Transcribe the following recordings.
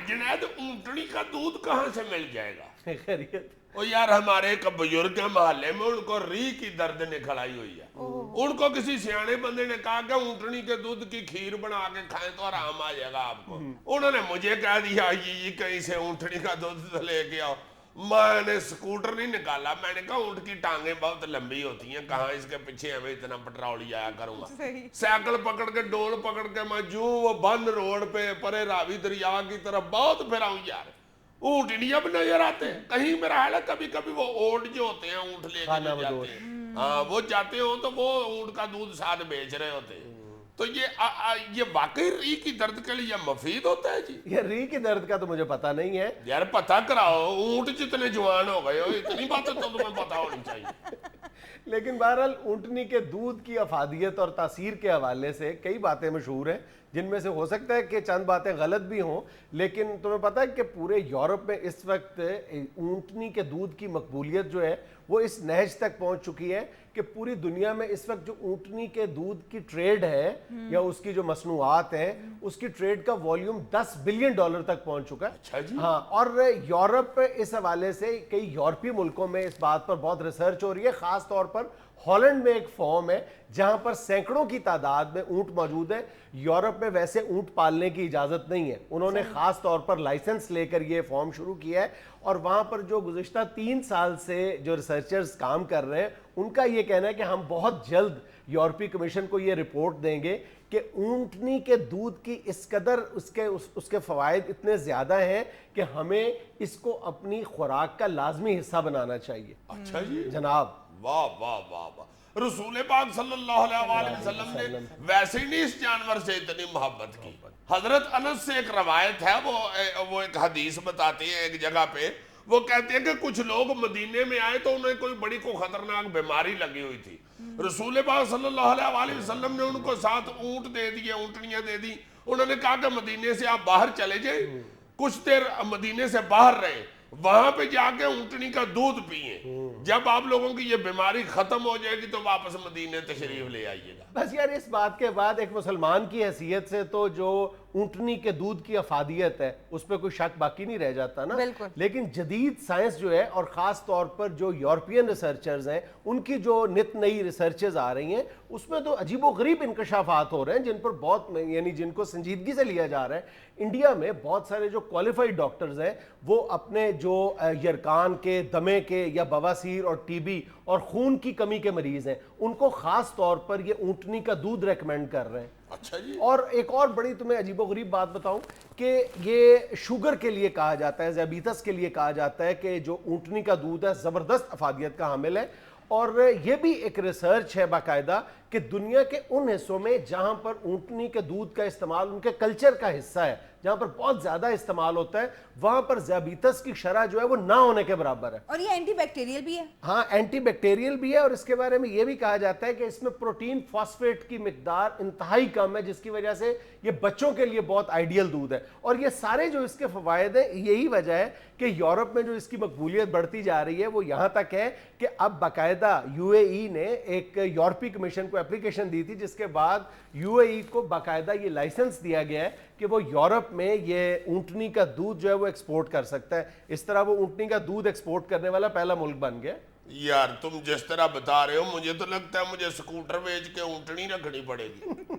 جنید اونٹنی کا دودھ کہاں سے مل جائے گا؟ خیریت؟ وہ یار ہمارے ایک بزرگ ہیں محلے میں، ان کو ری کی درد نکھڑائی ہوئی ہے، ان کو کسی سیانے بندے نے کہا کہ اونٹنی کے دودھ کی کھیر بنا کے کھائیں تو آرام آ جائے گا آپ کو۔ انہوں نے مجھے کہہ دیا یہ کہیں سے اونٹنی کا دودھ لے کے آؤ۔ میں نے سکوٹر نہیں نکالا، میں نے کہا اونٹ کی ٹانگیں بہت لمبی ہوتی ہیں، کہاں اس کے پیچھے ہمیں اتنا پٹرول جایا کروں گا۔ سائیکل پکڑ کے ڈول پکڑ کے میں جو وہ بند روڈ پہ پرے راوی دریا کی طرف بہت پھرا ہوں یار، اونٹ نہیں اب نظر آتے کہیں۔ میرا حال ہے کبھی کبھی وہ اونٹ جو ہوتے ہیں اونٹ لے کے جو جاتے ہیں، ہاں وہ جاتے ہوں تو وہ اونٹ کا دودھ ساتھ بیچ رہے ہوتے ہیں۔ تو یہ واقعی ری کی درد کے لیے مفید ہوتا ہے جی؟ یہ ری کی درد کا تو مجھے پتہ نہیں ہے یار پتہ کراؤ، اونٹ جتنے جوان ہو گئے ہو اتنی باتیں تو تمہیں پتہ ہونی چاہیے۔ لیکن بہرحال اونٹنی کے دودھ کی افادیت اور تاثیر کے حوالے سے کئی باتیں مشہور ہیں، جن میں سے ہو سکتا ہے کہ چند باتیں غلط بھی ہوں، لیکن تمہیں پتہ ہے کہ پورے یورپ میں اس وقت اونٹنی کے دودھ کی مقبولیت جو ہے وہ اس نہج تک پہنچ چکی ہے کہ پوری دنیا میں اس وقت جو اونٹنی کے دودھ کی ٹریڈ ہے یا اس کی جو مصنوعات ہیں اس کی ٹریڈ کا والیوم $10 بلین تک پہنچ چکا ہے۔ اچھا جی۔ ہاں، اور یورپ اس حوالے سے کئی یورپی ملکوں میں اس بات پر بہت ریسرچ ہو رہی ہے، خاص طور پر ہالینڈ میں ایک فارم ہے جہاں پر سینکڑوں کی تعداد میں اونٹ موجود ہے۔ یورپ میں ویسے اونٹ پالنے کی اجازت نہیں ہے، انہوں نے خاص طور پر لائسنس لے کر یہ فارم شروع کیا ہے، اور وہاں پر جو گزشتہ 3 سال سے جو ریسرچرز کام کر رہے ہیں ان کا یہ کہنا ہے کہ ہم بہت جلد یورپی کمیشن کو یہ رپورٹ دیں گے کہ اونٹنی کے دودھ کی اس قدر اس کے فوائد اتنے زیادہ ہیں کہ ہمیں اس کو اپنی خوراک کا لازمی حصہ بنانا چاہیے۔ اچھا جی، جناب واہ واہ واہ واہ۔ رسول پاک صلی اللہ علیہ وآلہ وسلم نے ویسے ہی نہیں اس جانور سے اتنی محبت کی۔ حضرت انس سے ایک روایت ہے، وہ ایک حدیث بتاتے ہیں ایک جگہ پہ، وہ کہتے ہیں کہ کچھ لوگ مدینے میں آئے تو انہیں کوئی خطرناک بیماری لگی ہوئی تھی۔ رسول پاک صلی اللہ علیہ وآلہ وسلم نے ان کو ساتھ اونٹ دے دیے، اونٹنیاں دے دی۔ انہوں نے کہا کہ مدینے سے آپ باہر چلے جائیں، کچھ دیر مدینے سے باہر رہیں، وہاں پہ جا کے اونٹنی کا دودھ پئیں، جب آپ لوگوں کی یہ بیماری ختم ہو جائے گی تو واپس مدینے تشریف لے آئیے گا۔ بس یار اس بات کے بعد ایک مسلمان کی حیثیت سے تو جو اونٹنی کے دودھ کی افادیت ہے اس پہ کوئی شک باقی نہیں رہ جاتا نا۔ لیکن جدید سائنس جو ہے اور خاص طور پر جو یورپین ریسرچرز ہیں ان کی جو نت نئی ریسرچز آ رہی ہیں اس میں تو عجیب و غریب انکشافات ہو رہے ہیں جن پر بہت یعنی جن کو سنجیدگی سے لیا جا رہا ہے۔ انڈیا میں بہت سارے جو کوالیفائڈ ڈاکٹرز ہیں وہ اپنے جو یرکان کے، دمے کے یا بواسیر اور ٹی بی اور خون کی کمی کے مریض ہیں ان کو خاص طور پر یہ اونٹنی کا دودھ ریکمینڈ کر رہے ہیں۔ اچھا جی۔ اور ایک اور بڑی تمہیں عجیب و غریب بات بتاؤں کہ یہ شوگر کے لیے کہا جاتا ہے، ذیابیطس کے لیے کہا جاتا ہے کہ جو اونٹنی کا دودھ ہے زبردست افادیت کا حامل ہے، اور یہ بھی ایک ریسرچ ہے باقاعدہ کہ دنیا کے ان حصوں میں جہاں پر اونٹنی کے دودھ کا استعمال ان کے کلچر کا حصہ ہے، جہاں پر بہت زیادہ استعمال ہوتا ہے، وہاں پر ذیابیطس کی شرح جو ہے وہ نہ ہونے کے برابر ہے۔ اور یہ اینٹی بیکٹیریل بھی ہے۔ ہاں، اینٹی بیکٹیریل بھی ہے، اور اس کے بارے میں یہ بھی کہا جاتا ہے کہ اس میں پروٹین فاسفیٹ کی مقدار انتہائی کم ہے جس کی وجہ سے یہ بچوں کے لیے بہت آئیڈیل دودھ ہے۔ اور یہ سارے جو اس کے فوائد ہیں یہی وجہ ہے کہ یورپ میں جو اس کی مقبولیت بڑھتی جا رہی ہے وہ یہاں تک ہے کہ اب باقاعدہ یو اے ای نے ایک یورپی کمیشن کو اپلیکیشن دی تھی جس کے بعد یو اے ای کو باقاعدہ یہ لائسنس دیا گیا ہے کہ وہ یورپ میں یہ اونٹنی کا دودھ جو ہے وہ ایکسپورٹ کر سکتا ہے۔ اس طرح وہ اونٹنی کا دودھ ایکسپورٹ کرنے والا پہلا ملک بن گیا۔ یار تم جس طرح بتا رہے ہو مجھے تو لگتا ہے مجھے سکوٹر بیچ کے اونٹنی رکھنی پڑے گی۔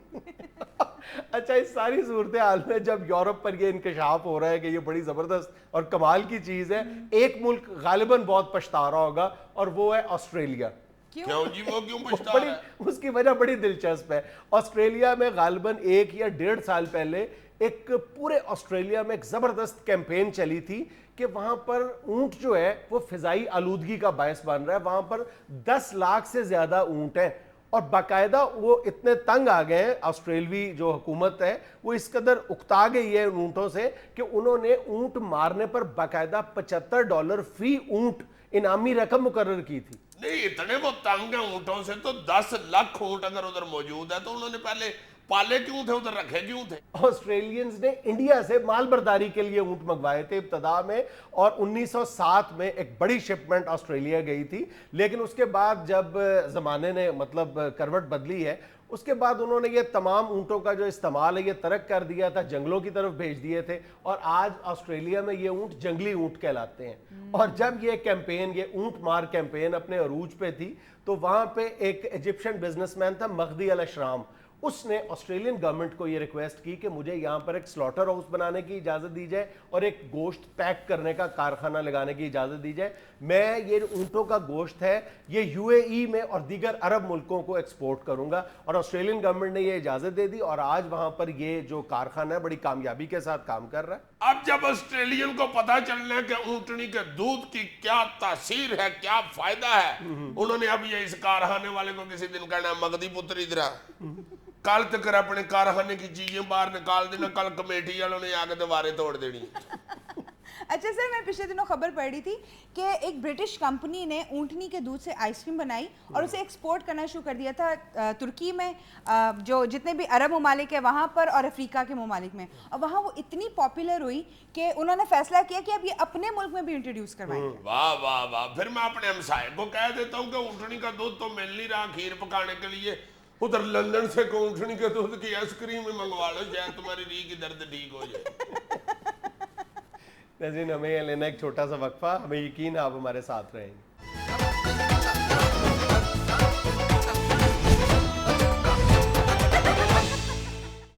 اچھا، اس ساری صورتحال میں جب یورپ پر یہ انکشاف ہو رہا ہے کہ یہ بڑی زبردست اور کمال کی چیز ہے، ایک ملک غالباً بہت پچھتا رہا ہوگا اور وہ ہے آسٹریلیا۔ کیوں جی، وہ کیوں پچھتا رہا ہے؟ اس کی وجہ بڑی دلچسپ ہے۔ آسٹریلیا میں غالباً 1 یا 1.5 سال پہلے ایک پورے آسٹریلیا میں ایک زبردست کیمپین چلی تھی کہ وہاں پر اونٹ جو ہے وہ فضائی آلودگی کا باعث بن رہا ہے۔ وہاں پر 10 لاکھ سے زیادہ اونٹ ہیں، اور باقاعدہ وہ اتنے تنگ آ گئے ہیں، آسٹریلوی جو حکومت ہے وہ اس قدر اکتا گئی ہے ان اونٹوں سے کہ انہوں نے اونٹ مارنے پر باقاعدہ $75 فی اونٹ انعامی رقم مقرر کی تھی۔ نہیں، اتنے وہ تنگ ہیں اونٹوں سے تو 10 لاکھ اونٹ اگر ادھر موجود ہے تو انہوں نے پہلے پالے کیوں تھے، ادھر رکھے کیوں تھے؟ آسٹریلینز نے انڈیا سے مال برداری کے لیے اونٹ منگوائے تھے ابتدا میں، اور 1907 میں ایک بڑی شپمنٹ آسٹریلیا گئی تھی، لیکن اس کے بعد جب زمانے نے مطلب کروٹ بدلی ہے، اس کے بعد انہوں نے یہ تمام اونٹوں کا جو استعمال ہے یہ ترک کر دیا تھا, جنگلوں کی طرف بھیج دیے تھے, اور آج آسٹریلیا میں یہ اونٹ جنگلی اونٹ کہلاتے ہیں. اور جب یہ کیمپین, یہ اونٹ مار کیمپین اپنے عروج پہ تھی, تو وہاں پہ ایک ایجپشن بزنس مین تھا مغدی الاشرام, اس نے آسٹریلین گورنمنٹ کو یہ ریکویسٹ کی کہ مجھے یہاں پر ایک سلاٹر ہاؤس بنانے کی اجازت دی جائے اور ایک گوشت پیک کرنے کا کارخانہ لگانے کی اجازت دی جائے. میں یہ اونٹوں کا گوشت ہے یہ یو اے ای میں اور دیگر عرب ملکوں کو ایکسپورٹ کروں گا, اور آسٹریلین گورنمنٹ نے یہ اجازت دے دی, اور آج وہاں پر یہ جو کارخانہ ہے بڑی کامیابی کے ساتھ کام کر رہا ہے. اب جب آسٹریلین کو پتا چلنا ہے کہ اونٹنی کے دودھ کی کیا تاثیر ہے, کیا فائدہ ہے, انہوں نے اب یہ اس کارخانے والے کو کسی دن کہنا مغدی پتر ادھر آ, کل تک اپنے کارخانے کی چیزیں باہر نکال دینا, کل کمیٹی والوں نے آگے دیواریں توڑ دینی. اچھا سر, میں پچھلے دنوں خبر پڑھ رہی تھی کہ ایک برٹش کمپنی نے اونٹنی کے دودھ سے آئس کریم بنائی اور اسے ایکسپورٹ کرنا شروع کر دیا تھا ترکی میں, جو جتنے بھی عرب ممالک ہیں وہاں پر, اور افریقہ کے ممالک میں, اور وہاں وہ اتنی پاپولر ہوئی کہ انہوں نے فیصلہ کیا کہ اب یہ اپنے ملک میں بھی انٹروڈیوس کروائیں گے. واہ واہ واہ. پھر میں اپنے ہمسائے کو کہہ دیتا ہوں کہ اونٹنی کا دودھ تو مل نہیں رہا کھیر پکانے کے لیے, ادھر لندن سے اونٹنی کے دودھ کی آئس کریم منگوا لو, شاید تمہاری ریح کی درد ٹھیک ہو جائے. ناظرین, ہمیں لینا ایک چھوٹا سا وقفہ, ہمیں یقین ہے آپ ہمارے ساتھ رہیں گے.